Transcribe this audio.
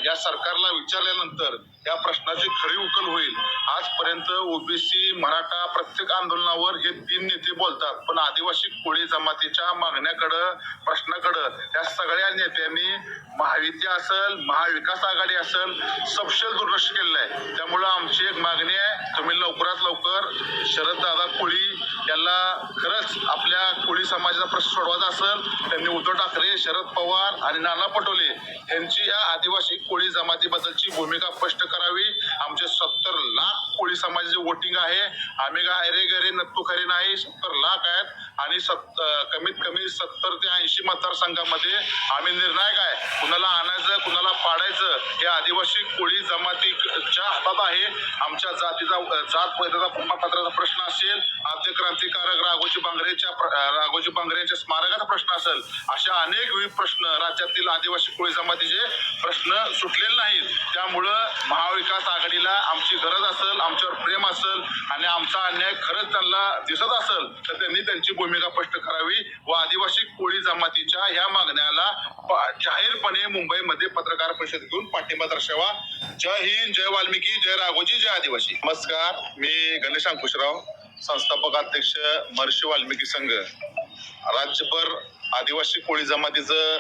या सरकारला विचारल्यानंतर या प्रश्नाची खरी उकल होईल. आजपर्यंत ओबीसी मराठा प्रत्येक आंदोलनावर हे 3 नेते बोलतात, पण आदिवासी कोळी जमातीच्या मागण्याकडं प्रश्नाकडं या सगळ्या नेत्यांनी महायुती असेल महाविकास आघाडी असेल सपशेल दुर्लक्ष केलेलं आहे. त्यामुळं आमची एक मागणी आहे, तुम्ही लवकरात लवकर शरददादा कोळी यांना खरंच आपल्या कोळी समाजाचा प्रश्न सोडवायचा असेल त्यांनी उद्धव ठाकरे, शरद पवार आणि नाना पटोले यांची या आदिवासी कोळी जमातीबद्दलची भूमिका स्पष्ट करावी. आमचे 70 लाख कोळी समाजाचे वोटिंग आहे. आम्ही काय अरे नत्तू खरे नाही, 70 लाख आहेत आणि कमीत कमी 70 ते 80 मतदारसंघामध्ये आम्ही निर्णायक आहे. कुणाला आणायचं कुणाला पाडायचं हे आदिवासी कोळी जमातीच्या हातात आहे. आमच्या जातीचा जात वैधता प्रमाणपत्राचा प्रश्न असेल, आद्य क्रांतिकारक राघोजी बांगरेंच्या स्मारकाचा प्रश्न असेल, अशा अनेक विविध प्रश्न राज्यातील आदिवासी कोळी जमातीचे प्रश्न सुटलेले नाहीत. त्यामुळं महाविकास आघाडीला आमची गरज असेल, आमच्यावर प्रेम असेल आणि आमचा अन्याय खरंच त्यांना दिसत असेल तर त्यांनी त्यांची भूमिका स्पष्ट करावी व आदिवासी कोळी जमातीच्या ह्या मागण्याला जाहीरपणे मुंबईमध्ये पत्रकार परिषद घेऊन पाठिंबा दर्शवा. जय हिंद, जय वाल्मिकी, जय राघोजी, जय आदिवासी. नमस्कार, मी गणेश अंकुशराव, संस्थापक अध्यक्ष महर्षी वाल्मिकी संघ. राज्यभर आदिवासी कोळी जमातीचं